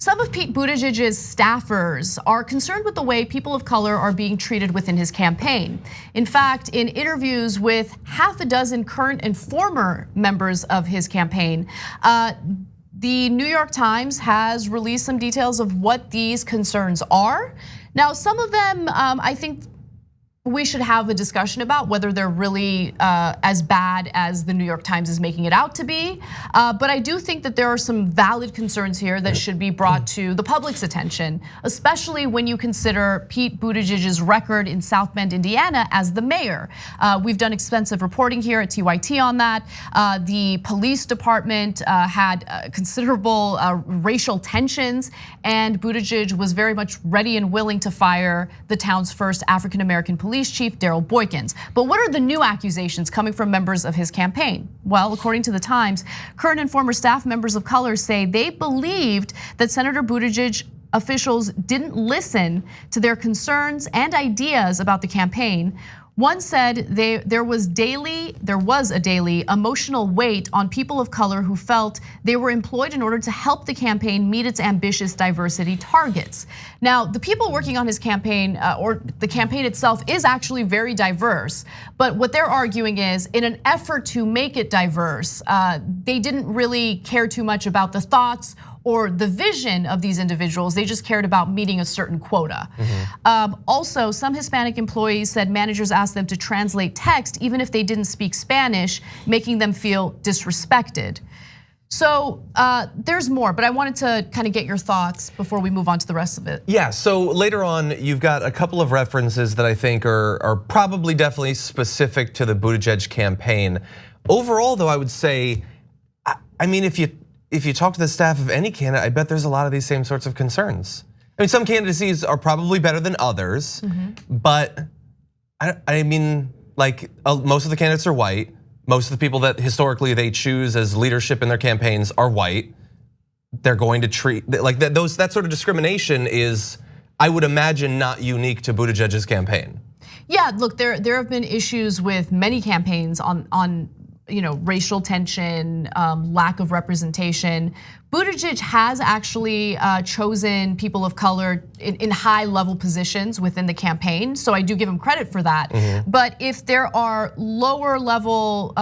Some of Pete Buttigieg's staffers are concerned with the way people of color are being treated within his campaign. In fact, in interviews with half a dozen current and former members of his campaign, the New York Times has released some details of what these concerns are. Now, some of them, I think we should have a discussion about whether they're really as bad as the New York Times is making it out to be. But I do think that there are some valid concerns here that should be brought to the public's attention, especially when you consider Pete Buttigieg's record in South Bend, Indiana as the mayor. We've done extensive reporting here at TYT on that. The police department had considerable racial tensions, and Buttigieg was very much ready and willing to fire the town's first African-American police chief, Daryl Boykins. But what are the new accusations coming from members of his campaign? Well, according to the Times, current and former staff members of color say they believed that Senator Buttigieg officials didn't listen to their concerns and ideas about the campaign. One said there was a daily emotional weight on people of color who felt they were employed in order to help the campaign meet its ambitious diversity targets. Now, the people working on his campaign, or the campaign itself, is actually very diverse. But what they're arguing is, in an effort to make it diverse, they didn't really care too much about the thoughts or the vision of these individuals. They just cared about meeting a certain quota. Also, some Hispanic employees said managers asked them to translate text even if they didn't speak Spanish, making them feel disrespected. So there's more, but I wanted to kind of get your thoughts before we move on to the rest of it. Yeah, so later on, you've got a couple of references that I think are probably definitely specific to the Buttigieg campaign. Overall, though, I would say, I mean, if you talk to the staff of any candidate, I bet there's a lot of these same sorts of concerns. I mean, some candidacies are probably better than others, but I mean, like most of the candidates are white. Most of the people that historically they choose as leadership in their campaigns are white. They're going to treat like that. That sort of discrimination is, I would imagine, not unique to Buttigieg's campaign. Yeah, look, there have been issues with many campaigns on racial tension, lack of representation. Buttigieg has actually chosen people of color in high level positions within the campaign, so I do give him credit for that. But if there are lower level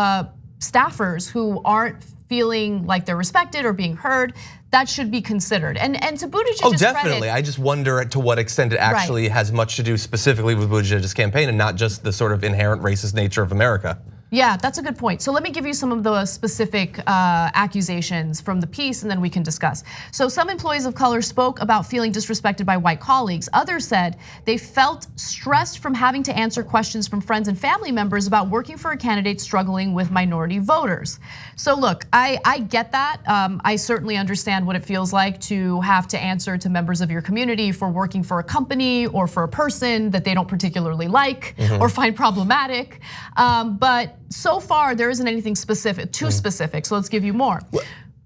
staffers who aren't feeling like they're respected or being heard, that should be considered. And to Buttigieg's definitely. credit, I just wonder to what extent it actually has much to do specifically with Buttigieg's campaign and not just the sort of inherent racist nature of America. Yeah, that's a good point. So let me give you some of the specific accusations from the piece and then we can discuss. So some employees of color spoke about feeling disrespected by white colleagues. Others said they felt stressed from having to answer questions from friends and family members about working for a candidate struggling with minority voters. So look, I get that. I certainly understand what it feels like to have to answer to members of your community for working for a company or for a person that they don't particularly like or find problematic. But so far, there isn't anything specific, too specific. So let's give you more.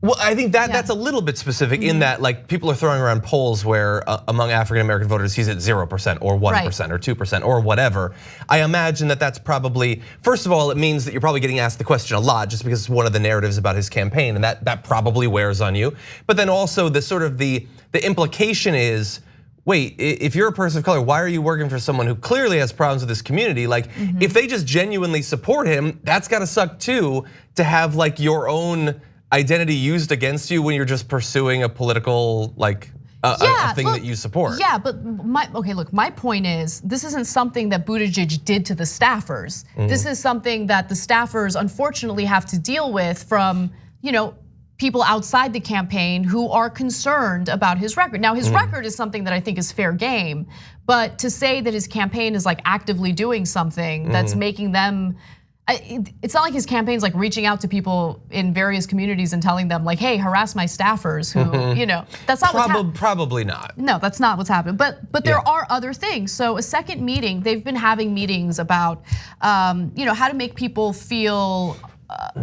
Well, I think that's a little bit specific in that, like, people are throwing around polls where among African American voters, he's at 0% or 1% or 2% or whatever. I imagine that's probably, first of all, it means that you're probably getting asked the question a lot just because it's one of the narratives about his campaign, and that probably wears on you. But then also the sort of the implication is, wait, if you're a person of color, why are you working for someone who clearly has problems with this community? Like, if they just genuinely support him, that's gotta suck too, to have like your own identity used against you when you're just pursuing a political, like, a thing that you support. Yeah, but my point is, this isn't something that Buttigieg did to the staffers. This is something that the staffers unfortunately have to deal with from, people outside the campaign who are concerned about his record. Now, his record is something that I think is fair game, but to say that his campaign is like actively doing something that's making them, it's not like his campaign's like reaching out to people in various communities and telling them like, hey, harass my staffers who, that's not what's happening. Probably not. No, that's not what's happening. But there are other things. So a second meeting, they've been having meetings about, how to make people feel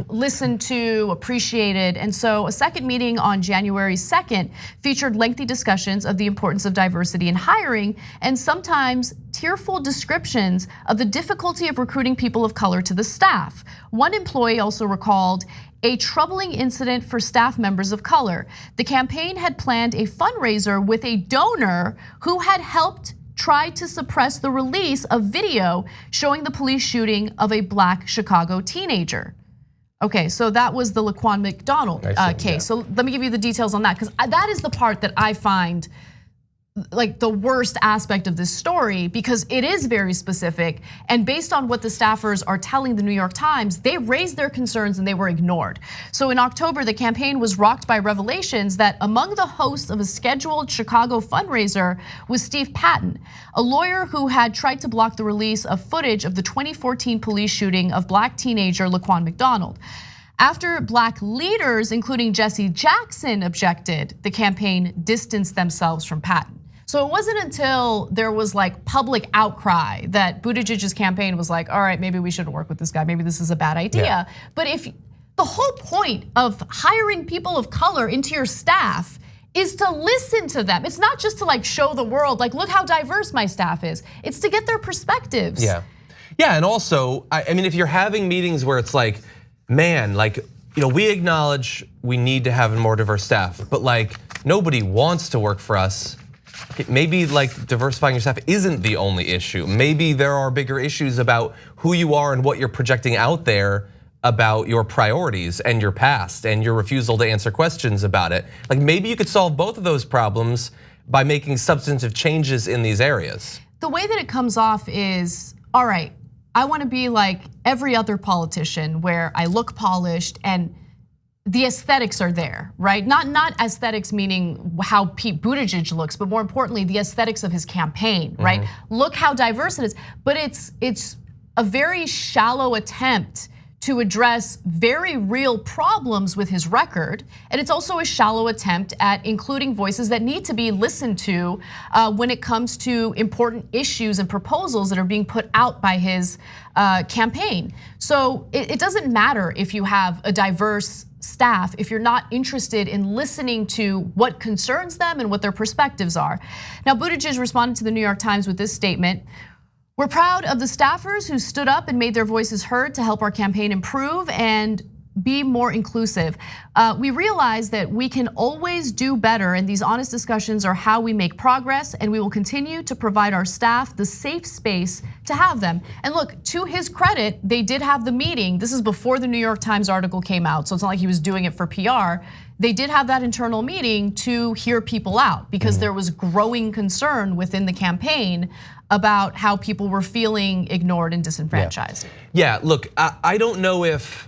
listened to, appreciated. And so a second meeting on January 2nd featured lengthy discussions of the importance of diversity in hiring and sometimes tearful descriptions of the difficulty of recruiting people of color to the staff. One employee also recalled a troubling incident for staff members of color. The campaign had planned a fundraiser with a donor who had helped try to suppress the release of video showing the police shooting of a Black Chicago teenager. Okay, so that was the Laquan McDonald case. Yeah. So let me give you the details on that, because that is the part that I find like the worst aspect of this story, because it is very specific, and based on what the staffers are telling the New York Times, they raised their concerns and they were ignored. So in October, the campaign was rocked by revelations that among the hosts of a scheduled Chicago fundraiser was Steve Patton, a lawyer who had tried to block the release of footage of the 2014 police shooting of Black teenager Laquan McDonald. After Black leaders, including Jesse Jackson, objected, the campaign distanced themselves from Patton. So it wasn't until there was like public outcry that Buttigieg's campaign was like, all right, maybe we shouldn't work with this guy. Maybe this is a bad idea. Yeah. But if the whole point of hiring people of color into your staff is to listen to them. It's not just to like show the world, like, look how diverse my staff is. It's to get their perspectives. Yeah, and also, I mean, if you're having meetings where it's like, man, like, we acknowledge we need to have a more diverse staff, but like nobody wants to work for us. Maybe like diversifying your staff isn't the only issue. Maybe there are bigger issues about who you are and what you're projecting out there about your priorities and your past and your refusal to answer questions about it. Like maybe you could solve both of those problems by making substantive changes in these areas. The way that it comes off is, all right, I want to be like every other politician where I look polished and the aesthetics are there, right? Not aesthetics meaning how Pete Buttigieg looks, but more importantly, the aesthetics of his campaign, right? Look how diverse it is. But it's a very shallow attempt to address very real problems with his record. And it's also a shallow attempt at including voices that need to be listened to when it comes to important issues and proposals that are being put out by his campaign. So it doesn't matter if you have a diverse staff if you're not interested in listening to what concerns them and what their perspectives are. Now, Buttigieg responded to the New York Times with this statement. We're proud of the staffers who stood up and made their voices heard to help our campaign improve and be more inclusive. We realize that we can always do better, and these honest discussions are how we make progress, and we will continue to provide our staff the safe space to have them. And look, to his credit, they did have the meeting. This is before the New York Times article came out, so it's not like he was doing it for PR. They did have that internal meeting to hear people out because there was growing concern within the campaign about how people were feeling ignored and disenfranchised. Yeah, look, I don't know if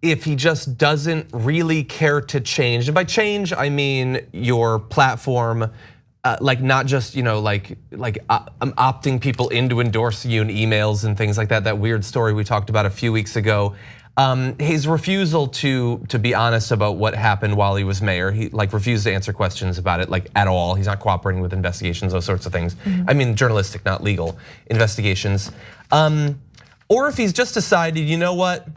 he just doesn't really care to change. And by change, I mean your platform, like not just like opting people into endorsing you in emails and things like that. That weird story we talked about a few weeks ago. His refusal to be honest about what happened while he was mayor. He like refused to answer questions about it like at all. He's not cooperating with investigations, those sorts of things. I mean, journalistic, not legal investigations. Or if he's just decided, you know what?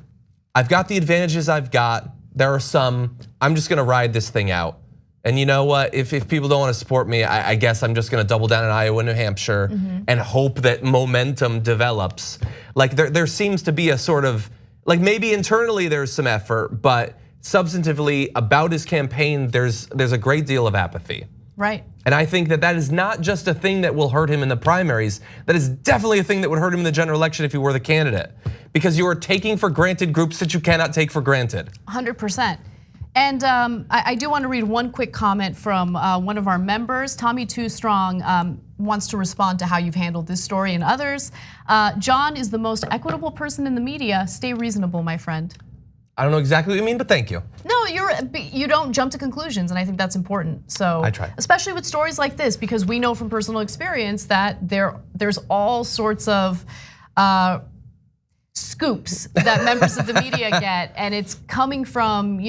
I've got the advantages I've got. There are some, I'm just gonna ride this thing out. And you know what, if people don't wanna support me, I guess I'm just gonna double down in Iowa, New Hampshire and hope that momentum develops. Like there seems to be a sort of, like maybe internally there's some effort, but substantively about his campaign, there's a great deal of apathy. Right. And I think that is not just a thing that will hurt him in the primaries. That is definitely a thing that would hurt him in the general election if he were the candidate. Because you are taking for granted groups that you cannot take for granted. 100%. And I do want to read one quick comment from one of our members. Tommy Too Strong wants to respond to how you've handled this story and others. John is the most equitable person in the media. Stay reasonable, my friend. I don't know exactly what you mean, but thank you. No, you don't jump to conclusions, and I think that's important. So I try. Especially with stories like this, because we know from personal experience that there's all sorts of scoops that members of the media get, and it's coming from,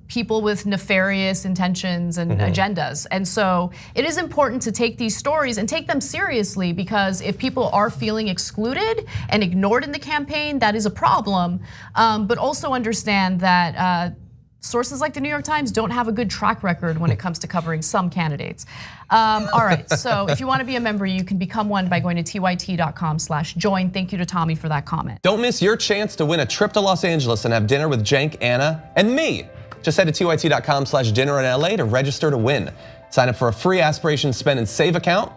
people with nefarious intentions and agendas. And so it is important to take these stories and take them seriously, because if people are feeling excluded and ignored in the campaign, that is a problem. But also understand that sources like the New York Times don't have a good track record when it comes to covering some candidates. All right, so if you want to be a member, you can become one by going to tyt.com/join. Thank you to Tommy for that comment. Don't miss your chance to win a trip to Los Angeles and have dinner with Cenk, Anna, and me. Just head to tyt.com/dinner in LA to register to win. Sign up for a free Aspiration Spend and Save account,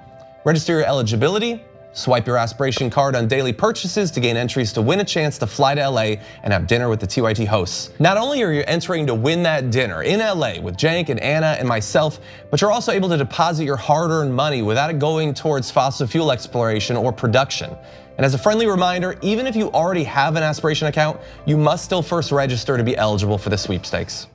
register your eligibility, swipe your Aspiration card on daily purchases to gain entries to win a chance to fly to LA and have dinner with the TYT hosts. Not only are you entering to win that dinner in LA with Cenk and Anna and myself, but you're also able to deposit your hard-earned money without it going towards fossil fuel exploration or production. And as a friendly reminder, even if you already have an Aspiration account, you must still first register to be eligible for the sweepstakes.